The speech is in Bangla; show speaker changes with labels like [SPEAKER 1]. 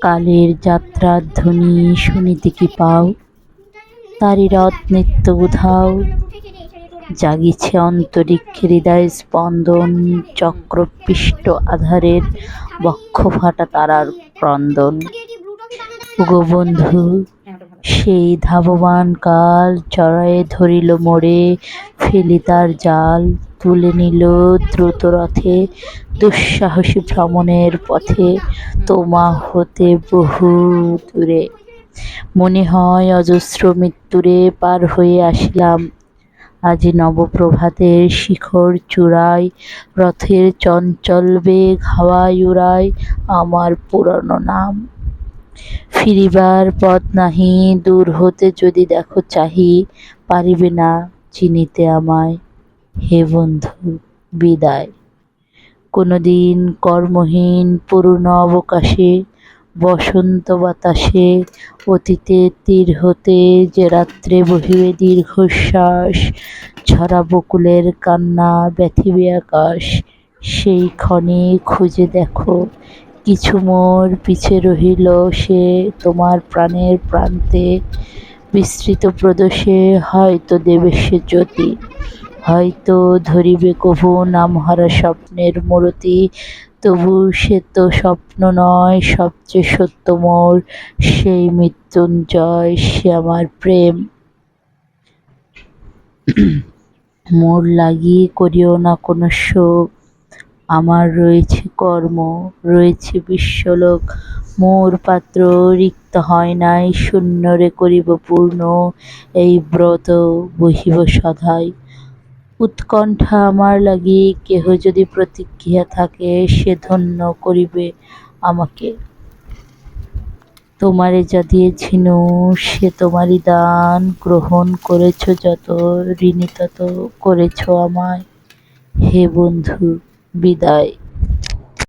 [SPEAKER 1] কালের যাত্রার ধ্বনি শুনিতে কি পাও, তারি রথ নিত্য উধাও। জাগিছে অন্তরিক্ষে হৃদয় স্পন্দন, চক্রপিষ্ট আধারের বক্ষ ফাটা তারার ক্রন্দন। ওগো বন্ধু, সেই ধাবমান কাল চড়াইয়ে ধরিল মোরে, ফেলি তার জাল তুলে নিল দ্রুত রথে, দুঃসাহসী ভ্রমণের পথে তোমা হতে বহু দূরে। মনে হয় অজস্র মৃত্যুরে পার হয়ে আসিলাম, আজি নবপ্রভাতের শিখর চূড়ায়, রথের চঞ্চল বেগ হাওয়ায় উড়ায় আমার পুরনো নাম। ফিরিবার পথ নাহি, দূর হতে যদি দেখো চাহি, পারিবে না চিনিতে আমায়। হে বন্ধু, বিদায়। কোনোদিন কর্মহীন পূর্ণ অবকাশে, বসন্ত বাতাসে, অতীতের তীর হতে যে রাত্রে বহিবে দীর্ঘশ্বাস, ঝরা বকুলের কান্না ব্যথিবে আকাশ, সেই ক্ষণে খুঁজে দেখো কিছু মোর পিছে রহিল সে তোমার প্রাণের প্রান্তে, বিস্তৃত প্রদোষে হয়তো দেবে সে জ্যোতি, হয়তো ধরিবে কভু নামহারা স্বপ্নের মূরতি। তবু সে তো স্বপ্ন নয়, সবচেয়ে সত্য মোর সেই মৃত্যুঞ্জয়, সে আমার প্রেম। মোর লাগি করিও না কোনো শোক, আমার রয়েছে কর্ম, রয়েছে বিশ্বলোক। মোর পাত্র রিক্ত হয় নাই, শূন্যরে করিব পূর্ণ, এই ব্রত বহিব সদাই। উৎকণ্ঠা আমার লাগি, কেহ যদি প্রতীক্ষিয়া থাকে, সে ধন্য করিবে আমাকে। তোমারে যা দিয়েছিনু সে তোমারই দান, গ্রহণ করেছ যত, ঋণী তত করেছ আমায়। হে বন্ধু, বিদায়।